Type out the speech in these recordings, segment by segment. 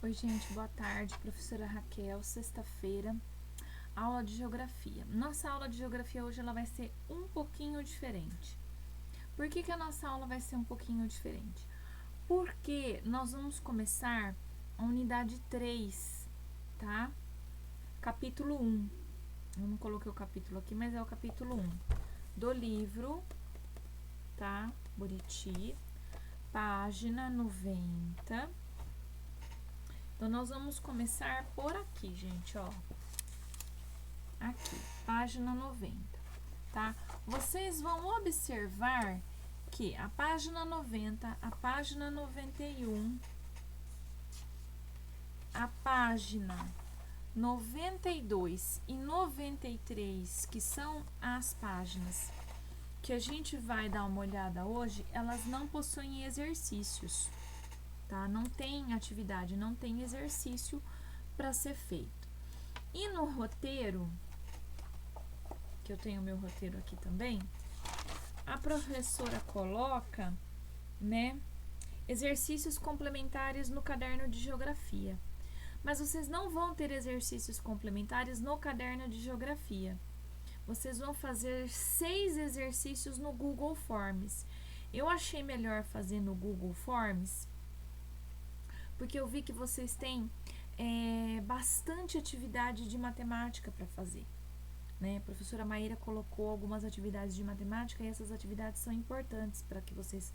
Oi, gente, boa tarde. Professora Raquel, sexta-feira, aula de geografia. Nossa aula de geografia hoje ela vai ser um pouquinho diferente. Por que a nossa aula vai ser um pouquinho diferente? Porque nós vamos começar a unidade 3, tá? Capítulo 1. Eu não coloquei o capítulo aqui, mas é o capítulo 1 do livro, tá? Buriti, página 90. Então, nós vamos começar por aqui, gente, ó. Aqui, página 90, tá? Vocês vão observar que a página 90, a página 91, a página 92 e 93, que são as páginas que a gente vai dar uma olhada hoje, elas não possuem exercícios, tá? Não tem atividade, não tem exercício para ser feito. E no roteiro, que eu tenho meu roteiro aqui também, a professora coloca, né, exercícios complementares no caderno de geografia. Mas vocês não vão ter exercícios complementares no caderno de geografia. Vocês vão fazer 6 exercícios no Google Forms. Eu achei melhor fazer no Google Forms, porque eu vi que vocês têm bastante atividade de matemática para fazer. Né? A professora Maíra colocou algumas atividades de matemática e essas atividades são importantes para que vocês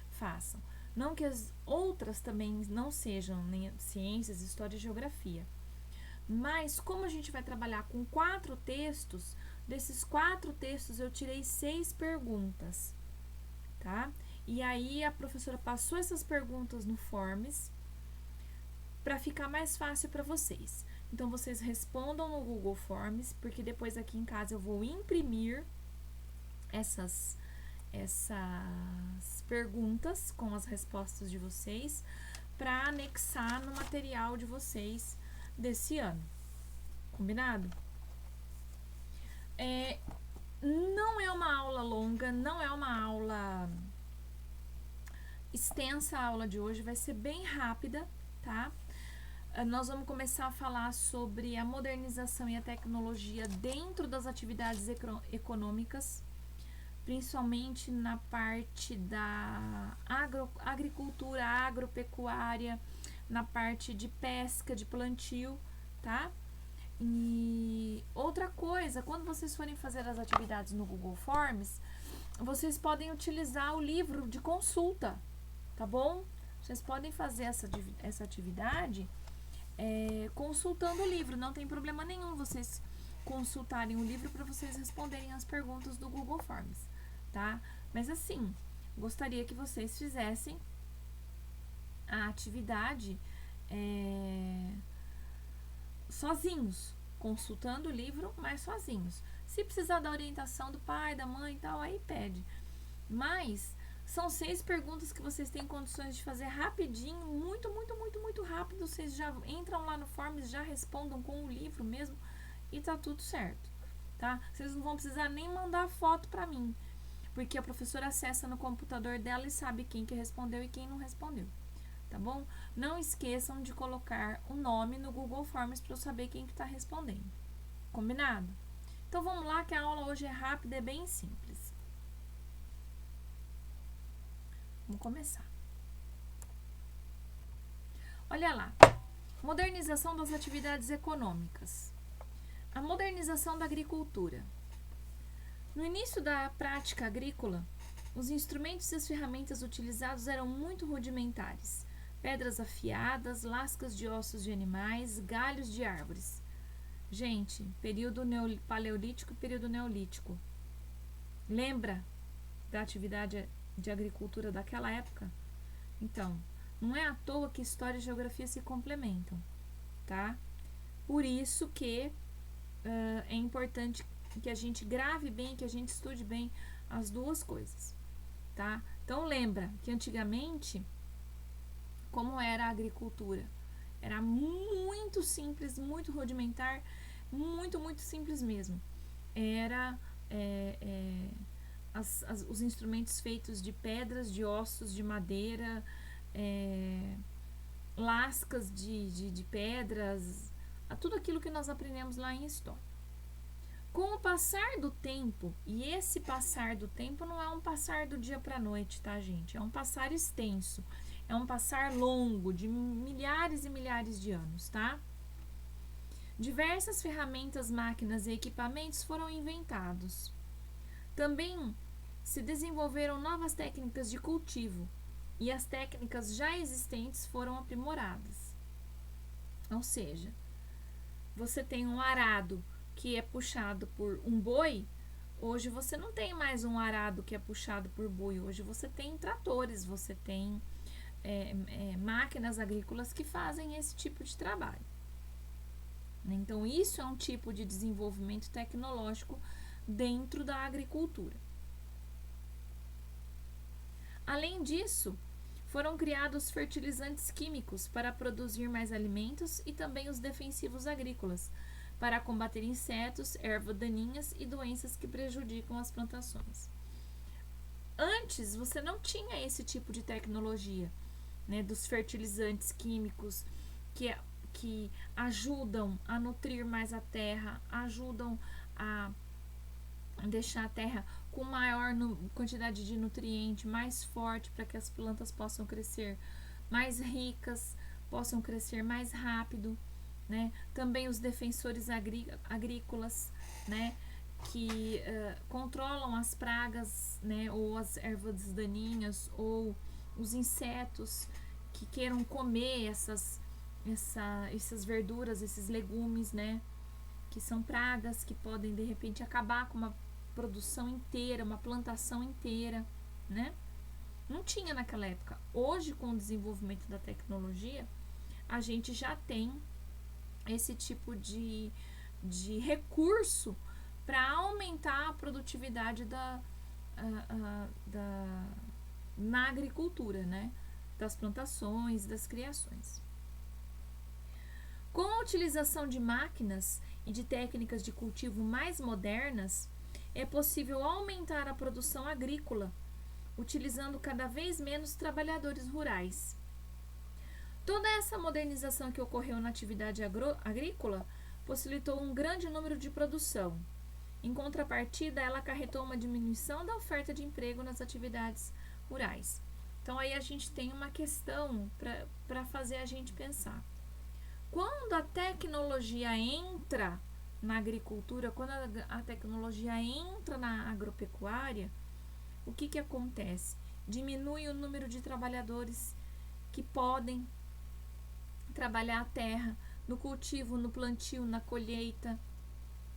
façam. Não que as outras também não sejam, nem ciências, história e geografia. Mas como a gente vai trabalhar com 4 textos, desses 4 textos eu tirei 6 perguntas, tá? E aí a professora passou essas perguntas no Forms para ficar mais fácil para vocês. Então, vocês respondam no Google Forms, porque depois aqui em casa eu vou imprimir essas perguntas com as respostas de vocês para anexar no material de vocês desse ano. Combinado? Não é uma aula longa, não é uma aula extensa. A aula de hoje vai ser bem rápida, tá? Nós vamos começar a falar sobre a modernização e a tecnologia dentro das atividades econômicas, principalmente na parte da agricultura, agropecuária, na parte de pesca, de plantio, tá? E outra coisa, quando vocês forem fazer as atividades no Google Forms, vocês podem utilizar o livro de consulta, tá bom? Vocês podem fazer essa atividade consultando o livro, não tem problema nenhum vocês consultarem o livro para vocês responderem as perguntas do Google Forms, tá? Mas assim, gostaria que vocês fizessem a atividade sozinhos, consultando o livro, mas sozinhos. Se precisar da orientação do pai, da mãe e tal, aí pede. Mas são 6 perguntas que vocês têm condições de fazer rapidinho, muito rápido. Vocês já entram lá no Forms, já respondam com o livro mesmo e tá tudo certo, tá? Vocês não vão precisar nem mandar foto pra mim, porque a professora acessa no computador dela e sabe quem que respondeu e quem não respondeu, tá bom? Não esqueçam de colocar o nome no Google Forms para eu saber quem que tá respondendo. Combinado? Então vamos lá, que a aula hoje é rápida, é bem simples. Vamos começar. Olha lá. Modernização das atividades econômicas. A modernização da agricultura. No início da prática agrícola, os instrumentos e as ferramentas utilizados eram muito rudimentares. Pedras afiadas, lascas de ossos de animais, galhos de árvores. Gente, período paleolítico e período neolítico. Lembra da atividade de agricultura daquela época? Então, não é à toa que história e geografia se complementam, tá? Por isso que é importante que a gente grave bem, que a gente estude bem as duas coisas, tá? Então, lembra que antigamente, como era a agricultura? Era muito simples, muito rudimentar, muito simples mesmo. Era os instrumentos feitos de pedras, de ossos, de madeira, lascas de pedras, a tudo aquilo que nós aprendemos lá em história. Com o passar do tempo, e esse passar do tempo não é um passar do dia para a noite, tá, gente? É um passar extenso, é um passar longo, de milhares e milhares de anos, tá? Diversas ferramentas, máquinas e equipamentos foram inventados. Também se desenvolveram novas técnicas de cultivo e as técnicas já existentes foram aprimoradas. Ou seja, você tem um arado que é puxado por um boi, hoje você não tem mais um arado que é puxado por boi, hoje você tem tratores, você tem máquinas agrícolas que fazem esse tipo de trabalho. Então, isso é um tipo de desenvolvimento tecnológico dentro da agricultura. Além disso, foram criados fertilizantes químicos para produzir mais alimentos e também os defensivos agrícolas, para combater insetos, ervas daninhas e doenças que prejudicam as plantações. Antes, você não tinha esse tipo de tecnologia, né, dos fertilizantes químicos que ajudam a nutrir mais a terra, ajudam a deixar a terra com maior quantidade de nutriente, mais forte, para que as plantas possam crescer mais ricas, possam crescer mais rápido, né? Também os defensores agrícolas, né? Que controlam as pragas, né? Ou as ervas daninhas, ou os insetos que queiram comer essas verduras, esses legumes, né? Que são pragas que podem de repente acabar com uma produção inteira, uma plantação inteira, né? Não tinha naquela época. Hoje, com o desenvolvimento da tecnologia, a gente já tem esse tipo de recurso para aumentar a produtividade na agricultura, né? Das plantações, das criações. Com a utilização de máquinas e de técnicas de cultivo mais modernas, é possível aumentar a produção agrícola, utilizando cada vez menos trabalhadores rurais. Toda essa modernização que ocorreu na atividade agrícola possibilitou um grande número de produção. Em contrapartida, ela acarretou uma diminuição da oferta de emprego nas atividades rurais. Então, aí a gente tem uma questão para fazer a gente pensar. Quando a tecnologia entra na agricultura, quando a tecnologia entra na agropecuária, o que acontece? Diminui o número de trabalhadores que podem trabalhar a terra no cultivo, no plantio, na colheita,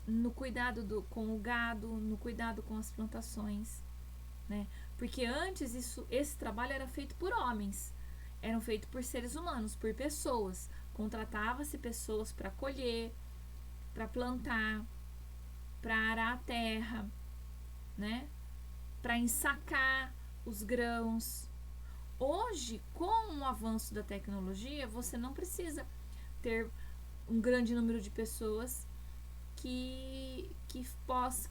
no cuidado com o gado, no cuidado com as plantações, né? Porque antes esse trabalho era feito por homens, eram feitos por seres humanos, por pessoas. Contratava-se pessoas para colher, para plantar, para arar a terra, né? Para ensacar os grãos. Hoje, com o avanço da tecnologia, você não precisa ter um grande número de pessoas que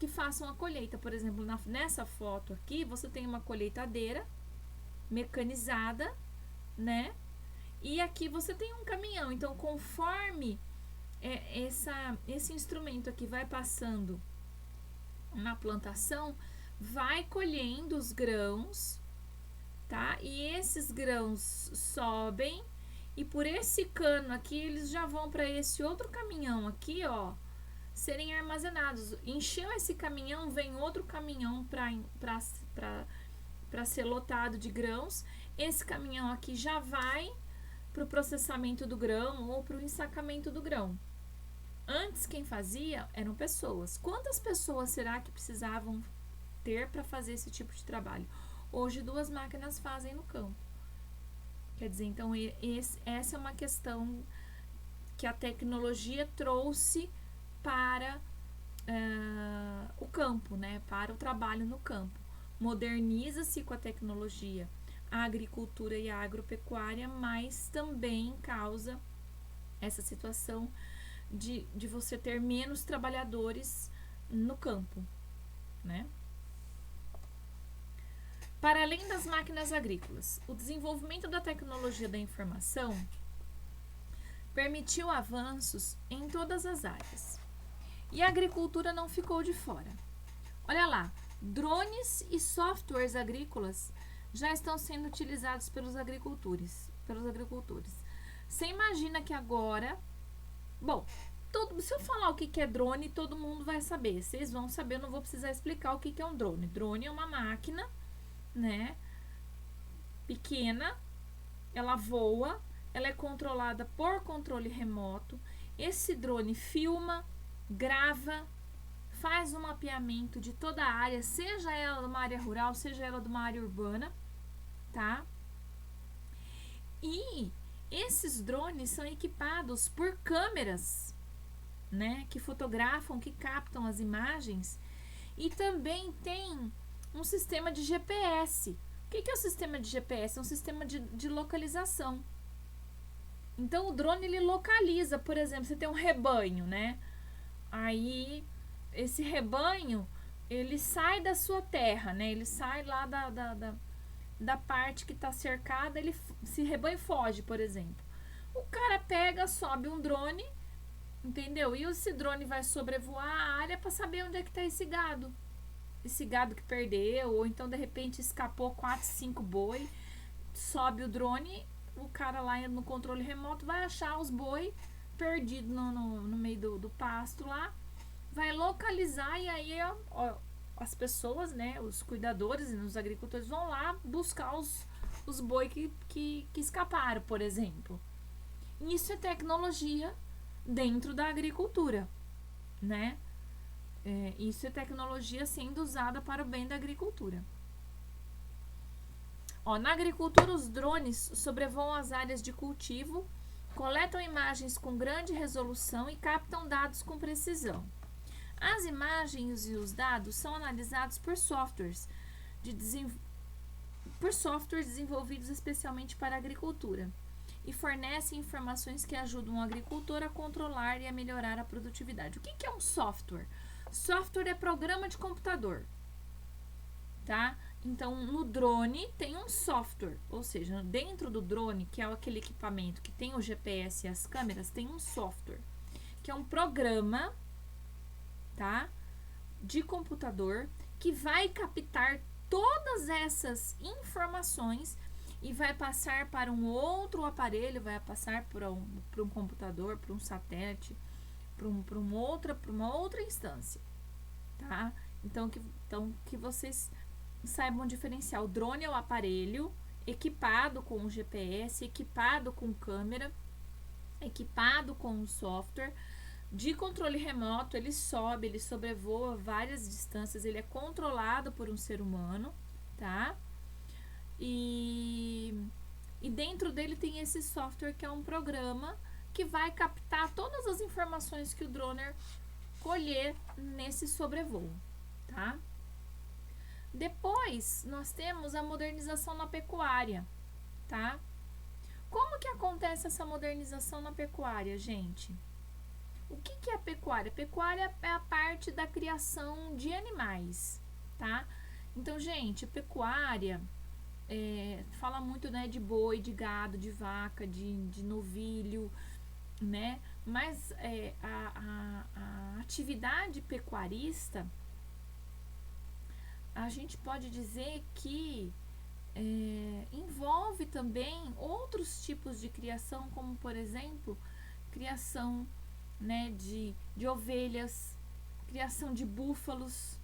façam a colheita. Por exemplo, nessa foto aqui, você tem uma colheitadeira mecanizada, né? E aqui você tem um caminhão. Então, conforme esse instrumento aqui vai passando na plantação, vai colhendo os grãos, tá? E esses grãos sobem e por esse cano aqui eles já vão para esse outro caminhão aqui, ó, serem armazenados. Encheu esse caminhão, vem outro caminhão para ser lotado de grãos. Esse caminhão aqui já vai para o processamento do grão ou para o ensacamento do grão. Antes, quem fazia eram pessoas. Quantas pessoas será que precisavam ter para fazer esse tipo de trabalho? Hoje, 2 máquinas fazem no campo. Quer dizer, então, essa é uma questão que a tecnologia trouxe para o campo, né? Para o trabalho no campo. Moderniza-se com a tecnologia a agricultura e a agropecuária, mas também causa essa situação de você ter menos trabalhadores no campo, né? Para além das máquinas agrícolas, o desenvolvimento da tecnologia da informação permitiu avanços em todas as áreas. E a agricultura não ficou de fora. Olha lá, drones e softwares agrícolas já estão sendo utilizados pelos agricultores. Você imagina que agora, bom, se eu falar o que é drone, todo mundo vai saber. Vocês vão saber, eu não vou precisar explicar o que é um drone. Drone é uma máquina, né, pequena, ela voa, ela é controlada por controle remoto. Esse drone filma, grava, faz um mapeamento de toda a área, seja ela de uma área rural, seja ela de uma área urbana, tá? E esses drones são equipados por câmeras, né, que fotografam, que captam as imagens, e também tem um sistema de GPS. O que é o sistema de GPS? É um sistema de localização. Então, o drone, ele localiza, por exemplo, você tem um rebanho, né? Aí, esse rebanho, ele sai da sua terra, né? Ele sai lá da parte que está cercada, esse rebanho foge, por exemplo. O cara pega, sobe um drone, entendeu? E esse drone vai sobrevoar a área para saber onde é que está esse gado. Esse gado que perdeu, ou então, de repente, escapou 4, 5 boi, sobe o drone, o cara lá no controle remoto vai achar os boi perdidos no meio do pasto lá, vai localizar, e aí as pessoas, né, os cuidadores e os agricultores vão lá buscar os boi que escaparam, por exemplo. Isso é tecnologia dentro da agricultura, né? Isso é tecnologia sendo usada para o bem da agricultura. Na agricultura, os drones sobrevoam as áreas de cultivo, coletam imagens com grande resolução e captam dados com precisão. As imagens e os dados são analisados por softwares desenvolvidos especialmente para a agricultura e fornecem informações que ajudam o agricultor a controlar e a melhorar a produtividade. O que é um software? Software é programa de computador, tá? Então, no drone tem um software, ou seja, dentro do drone, que é aquele equipamento que tem o GPS e as câmeras, tem um software, que é um programa, tá, de computador, que vai captar todas essas informações e vai passar para um outro aparelho, vai passar para um computador, para um satélite, para uma outra instância, tá? Então, que vocês saibam diferenciar. O drone é o aparelho equipado com GPS, equipado com câmera, equipado com um software de controle remoto. Ele sobe, ele sobrevoa várias distâncias, ele é controlado por um ser humano, tá? E dentro dele tem esse software, que é um programa que vai captar todas as informações que o droner colher nesse sobrevoo, tá? Depois, nós temos a modernização na pecuária, tá? Como que acontece essa modernização na pecuária, gente? O que é a pecuária? A pecuária é a parte da criação de animais, tá? Então, gente, pecuária fala muito, né, de boi, de gado, de vaca, de novilho, né? Mas a atividade pecuarista, a gente pode dizer que envolve também outros tipos de criação, como, por exemplo, criação, né, de ovelhas, criação de búfalos.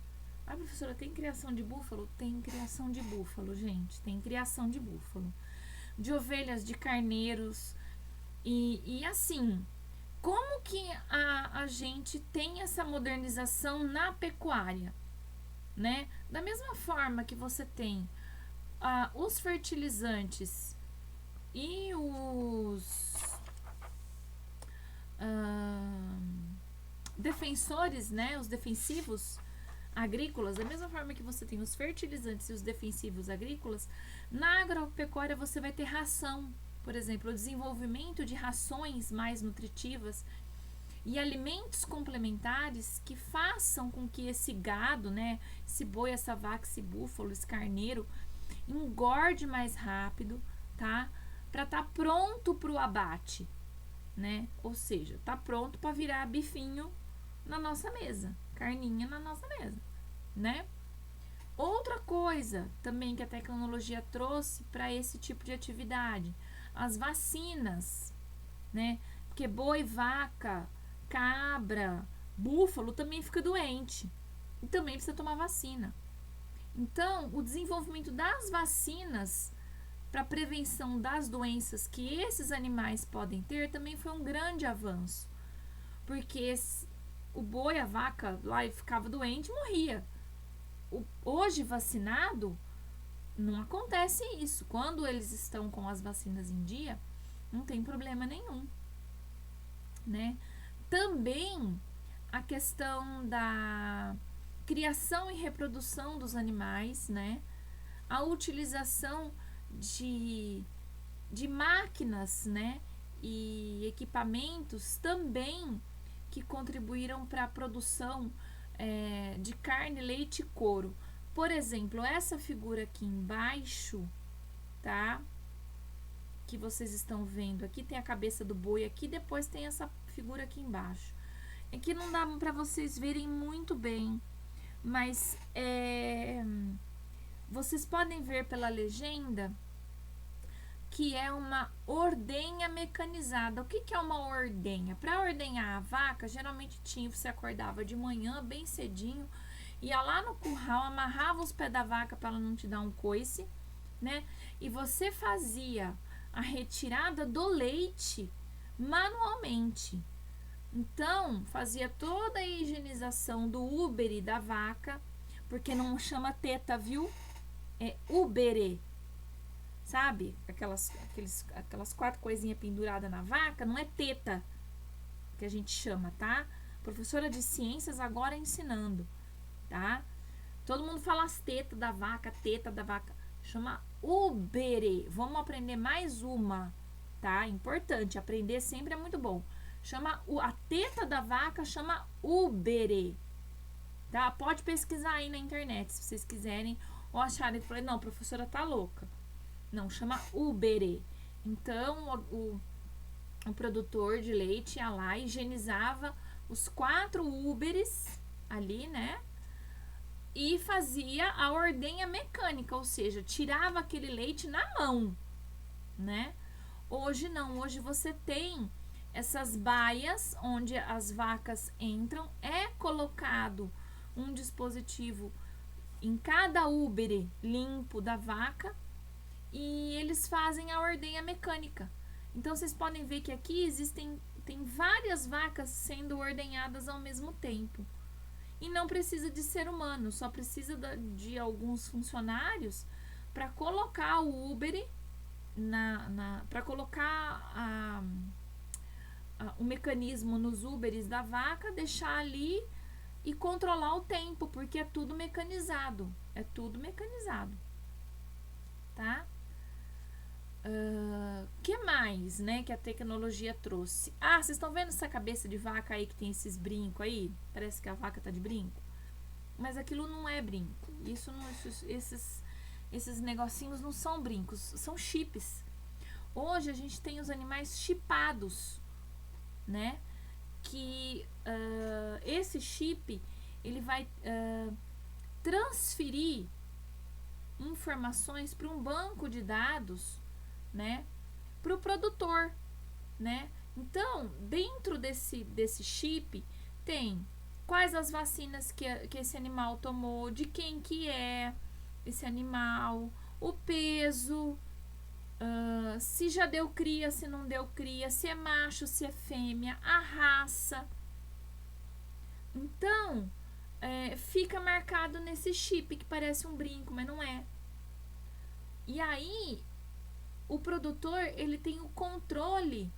Ah, professora, tem criação de búfalo? Tem criação de búfalo, gente. Tem criação de búfalo. De ovelhas, de carneiros. E assim, como que a gente tem essa modernização na pecuária, né? Da mesma forma que você tem os fertilizantes e os defensores, né? Os defensivos agrícolas, da mesma forma que você tem os fertilizantes e os defensivos agrícolas, na agropecuária você vai ter ração, por exemplo, o desenvolvimento de rações mais nutritivas e alimentos complementares que façam com que esse gado, né, esse boi, essa vaca, esse búfalo, esse carneiro, engorde mais rápido, tá? Para estar pronto para o abate, né? Ou seja, tá pronto para virar bifinho na nossa mesa, carninha na nossa mesa, né? Outra coisa também que a tecnologia trouxe para esse tipo de atividade, as vacinas, né? Porque boi, vaca, cabra, búfalo também fica doente e também precisa tomar vacina. Então, o desenvolvimento das vacinas para prevenção das doenças que esses animais podem ter também foi um grande avanço, porque o boi, a vaca lá ficava doente e morria. Hoje vacinado não acontece isso. Quando eles estão com as vacinas em dia, não tem problema nenhum, né? Também a questão da criação e reprodução dos animais, né? A utilização de máquinas, né? E equipamentos também que contribuíram para a produção de carne, leite e couro. Por exemplo, essa figura aqui embaixo, tá? Que vocês estão vendo aqui, tem a cabeça do boi aqui, depois tem essa figura aqui embaixo. Aqui não dá para vocês verem muito bem, mas vocês podem ver pela legenda que é uma ordenha mecanizada. O que é uma ordenha? Para ordenhar a vaca, geralmente você acordava de manhã bem cedinho, ia lá no curral, amarrava os pés da vaca para ela não te dar um coice, né? E você fazia a retirada do leite manualmente. Então, fazia toda a higienização do úbere da vaca, porque não chama teta, viu? É úbere. Sabe? Aquelas 4 coisinhas penduradas na vaca, não é teta que a gente chama, tá? Professora de ciências agora ensinando, tá? Todo mundo fala as tetas da vaca, chama úbere. Vamos aprender mais uma, tá? Importante, aprender sempre é muito bom. A teta da vaca chama úbere, tá? Pode pesquisar aí na internet, se vocês quiserem, ou acharem que falei, não, a professora tá louca. Não, chama úbere. Então, o produtor de leite ia lá, higienizava os 4 úberes ali, né? E fazia a ordenha mecânica, ou seja, tirava aquele leite na mão, né? Hoje não, hoje você tem essas baias onde as vacas entram, é colocado um dispositivo em cada úbere limpo da vaca, e eles fazem a ordenha mecânica. Então, vocês podem ver que aqui tem várias vacas sendo ordenhadas ao mesmo tempo. E não precisa de ser humano, só precisa de alguns funcionários para colocar o úbere, para colocar o mecanismo nos úberes da vaca, deixar ali e controlar o tempo, porque é tudo mecanizado. É tudo mecanizado. Tá? Que mais, né, que a tecnologia trouxe? Vocês estão vendo essa cabeça de vaca aí que tem esses brincos aí? Parece que a vaca tá de brinco. Mas aquilo não é brinco. Esses negocinhos não são brincos, são chips. Hoje a gente tem os animais chipados, né? Que esse chip ele vai transferir informações para um banco de dados, né, para o produtor, né? Então, dentro desse chip tem quais as vacinas que esse animal tomou, de quem que é esse animal, o peso, se já deu cria, se não deu cria, se é macho, se é fêmea, a raça. Então, fica marcado nesse chip que parece um brinco, mas não é. E aí, o produtor, ele tem o controle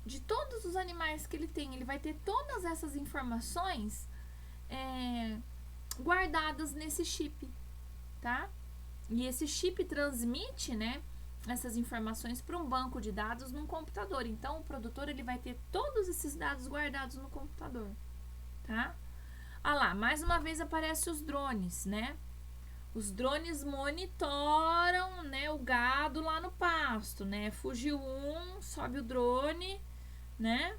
de todos os animais que ele tem. Ele vai ter todas essas informações guardadas nesse chip, tá? E esse chip transmite, né, essas informações para um banco de dados num computador. Então, o produtor, ele vai ter todos esses dados guardados no computador, tá? Lá, mais uma vez aparece os drones, né? Os drones monitoram, né, o gado lá no pasto, né? Fugiu um, sobe o drone, né?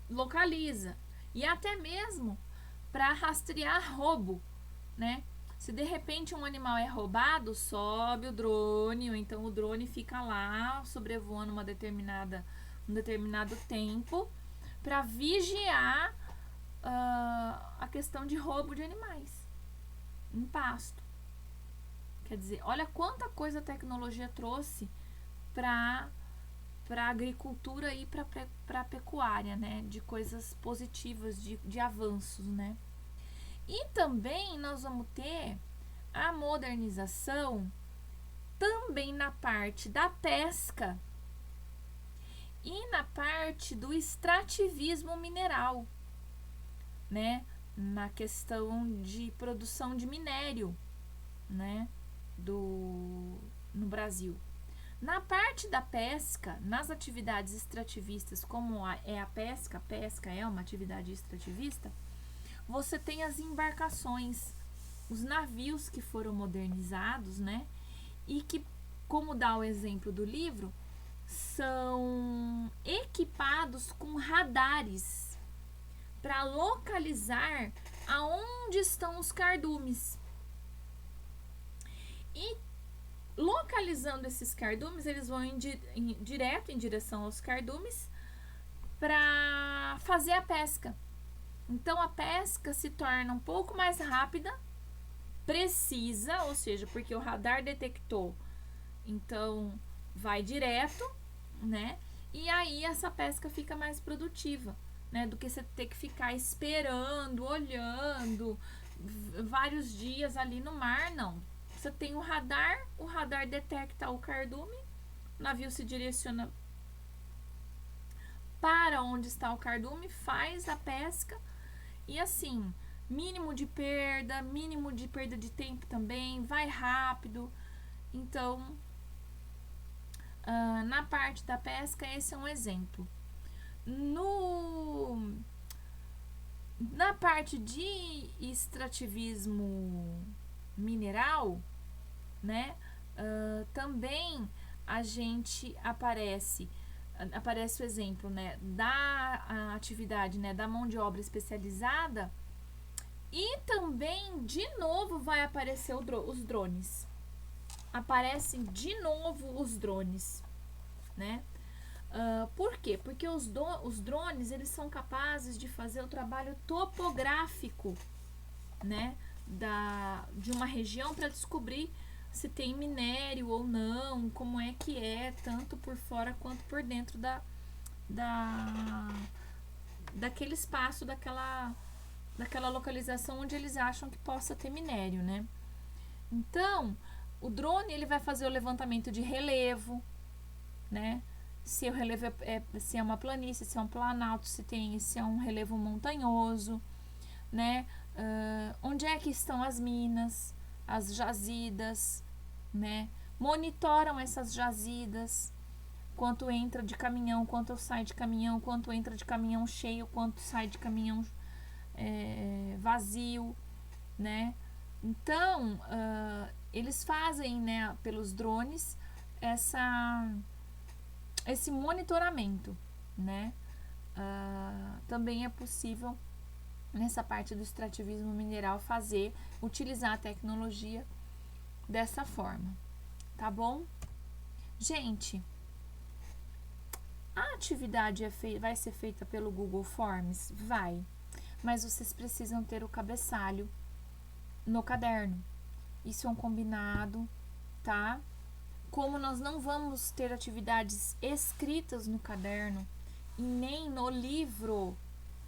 Localiza. E até mesmo para rastrear roubo, né? Se de repente um animal é roubado, sobe o drone, ou então o drone fica lá sobrevoando um determinado tempo para vigiar a questão de roubo de animais em pasto. Quer dizer, olha quanta coisa a tecnologia trouxe para a agricultura e para a pecuária, né? De coisas positivas, de avanços, né? E também nós vamos ter a modernização também na parte da pesca e na parte do extrativismo mineral, né? Na questão de produção de minério, né? No Brasil. Na parte da pesca, nas atividades extrativistas, como é a pesca é uma atividade extrativista, você tem as embarcações, os navios que foram modernizados, né? E que, como dá o exemplo do livro, são equipados com radares para localizar aonde estão os cardumes. E localizando esses cardumes, eles vão direto em direção aos cardumes para fazer a pesca. Então a pesca se torna um pouco mais rápida, precisa, ou seja, porque o radar detectou, então vai direto, né? E aí essa pesca fica mais produtiva, né? Do que você ter que ficar esperando, olhando vários dias ali no mar, não. Você tem o radar detecta o cardume, o navio se direciona para onde está o cardume, faz a pesca e assim, mínimo de perda de tempo também, vai rápido. Então, na parte da pesca, esse é um exemplo. Na parte de extrativismo mineral, né? Também a gente aparece o exemplo, né, da atividade, né, da mão de obra especializada, e também de novo vai aparecer os drones. Aparecem de novo os drones, né? Por quê? Porque os drones, eles são capazes de fazer o trabalho topográfico, né, de uma região para descobrir se tem minério ou não, como é que é, tanto por fora quanto por dentro daquele espaço, daquela localização onde eles acham que possa ter minério, né? Então, o drone, ele vai fazer o levantamento de relevo, né? Se o relevo se é uma planície, se é um planalto, se é um relevo montanhoso, né? Onde é que estão as minas, as jazidas, né? Monitoram essas jazidas, quanto entra de caminhão, quanto sai de caminhão, quanto entra de caminhão cheio, quanto sai de caminhão vazio, né? Então, eles fazem, né, pelos drones esse monitoramento, né? Também é possível nessa parte do extrativismo mineral utilizar a tecnologia dessa forma, tá bom? Gente, a atividade vai ser feita pelo Google Forms? Vai, mas vocês precisam ter o cabeçalho no caderno. Isso é um combinado, tá? Como nós não vamos ter atividades escritas no caderno e nem no livro,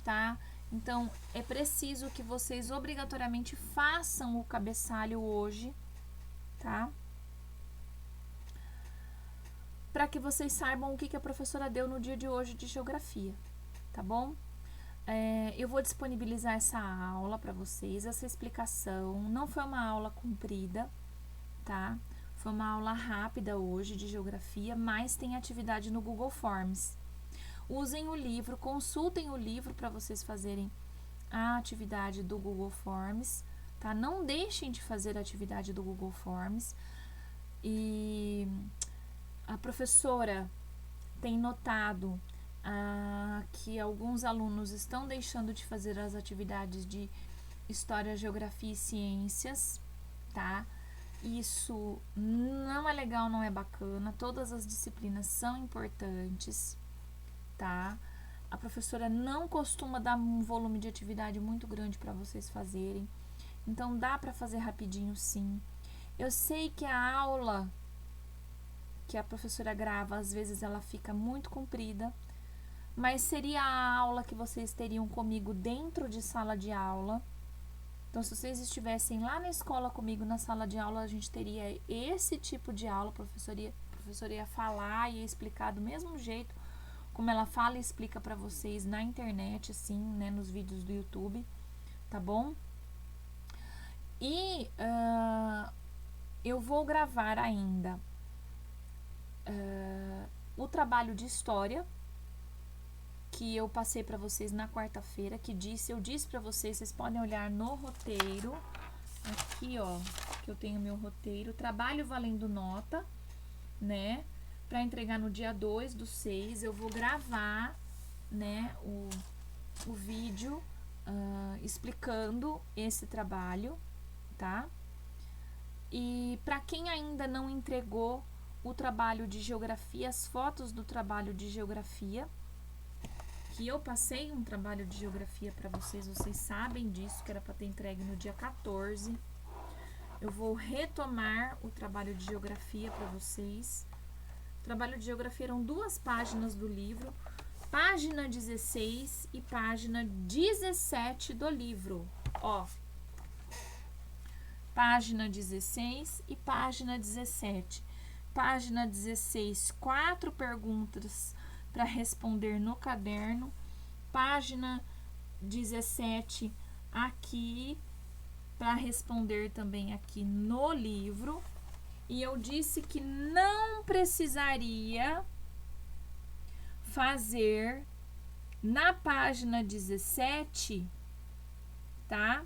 tá? Então, é preciso que vocês obrigatoriamente façam o cabeçalho hoje, tá? Para que vocês saibam o que a professora deu no dia de hoje de geografia, tá bom? Eu vou disponibilizar essa aula para vocês, essa explicação. Não foi uma aula comprida, tá? Foi uma aula rápida hoje de geografia, mas tem atividade no Google Forms. Usem o livro, consultem o livro para vocês fazerem a atividade do Google Forms, tá? Não deixem de fazer a atividade do Google Forms. E a professora tem notado que alguns alunos estão deixando de fazer as atividades de História, Geografia e Ciências, tá? Isso não é legal, não é bacana. Todas as disciplinas são importantes, tá? A professora não costuma dar um volume de atividade muito grande para vocês fazerem. Então, dá para fazer rapidinho, sim. Eu sei que a aula que a professora grava, às vezes ela fica muito comprida, mas seria a aula que vocês teriam comigo dentro de sala de aula. Então, se vocês estivessem lá na escola comigo na sala de aula, a gente teria esse tipo de aula. A professora ia falar e ia explicar do mesmo jeito como ela fala e explica para vocês na internet, assim, né, nos vídeos do YouTube, tá bom? E eu vou gravar ainda o trabalho de história que eu passei para vocês na quarta-feira, eu disse para vocês podem olhar no roteiro, aqui ó, que eu tenho meu roteiro, trabalho valendo nota, né, para entregar no dia 2/6, eu vou gravar, né, o vídeo explicando esse trabalho, tá? E para quem ainda não entregou o trabalho de geografia, as fotos do trabalho de geografia, que eu passei um trabalho de geografia para vocês sabem disso, que era para ter entregue no dia 14. Eu vou retomar o trabalho de geografia para vocês. O trabalho de geografia eram 2 páginas do livro, página 16 e página 17 do livro, ó. Página 16 e página 17. Página 16, 4 perguntas para responder no caderno. Página 17 aqui para responder também aqui no livro. E eu disse que não precisaria fazer na página 17, tá?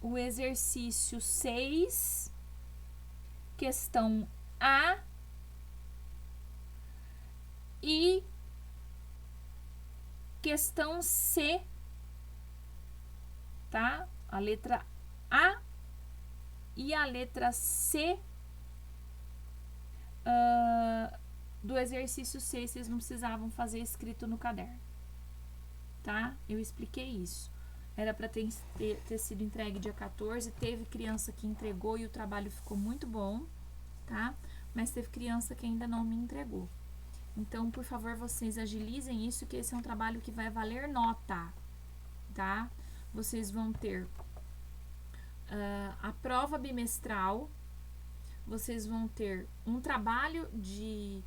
O exercício 6, questão A e questão C, tá? A letra A e a letra C do exercício 6, vocês não precisavam fazer escrito no caderno, tá? Eu expliquei isso. Era para ter sido entregue dia 14, teve criança que entregou e o trabalho ficou muito bom, tá? Mas teve criança que ainda não me entregou. Então, por favor, vocês agilizem isso, que esse é um trabalho que vai valer nota, tá? Vocês vão ter a prova bimestral, vocês vão ter um trabalho de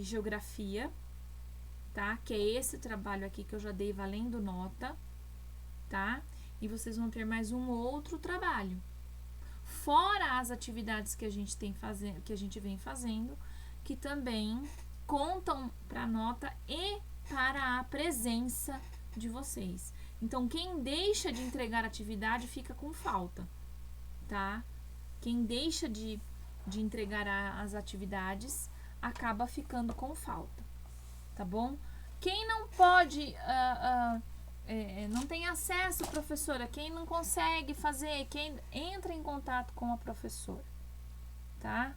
geografia, tá? Que é esse trabalho aqui que eu já dei valendo nota, tá? E vocês vão ter mais um outro trabalho, fora as atividades que a gente vem fazendo, que também contam para nota e para a presença de vocês. Então, quem deixa de entregar atividade fica com falta, tá? Quem deixa de entregar as atividades acaba ficando com falta, tá bom? Quem não pode, não tem acesso, professora, quem não consegue fazer, quem entra em contato com a professora, tá?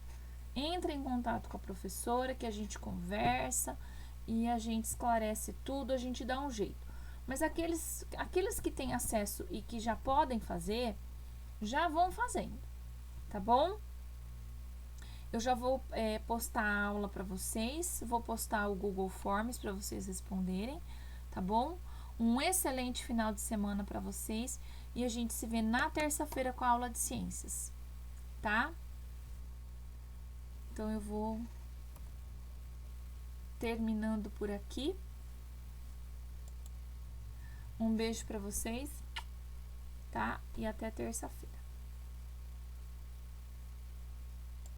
Entra em contato com a professora, que a gente conversa e a gente esclarece tudo, a gente dá um jeito. Mas aqueles que têm acesso e que já podem fazer, já vão fazendo, tá bom? Eu já vou postar a aula para vocês, vou postar o Google Forms para vocês responderem, tá bom? Um excelente final de semana para vocês e a gente se vê na terça-feira com a aula de ciências, tá? Então, eu vou terminando por aqui. Um beijo para vocês, tá? E até terça-feira.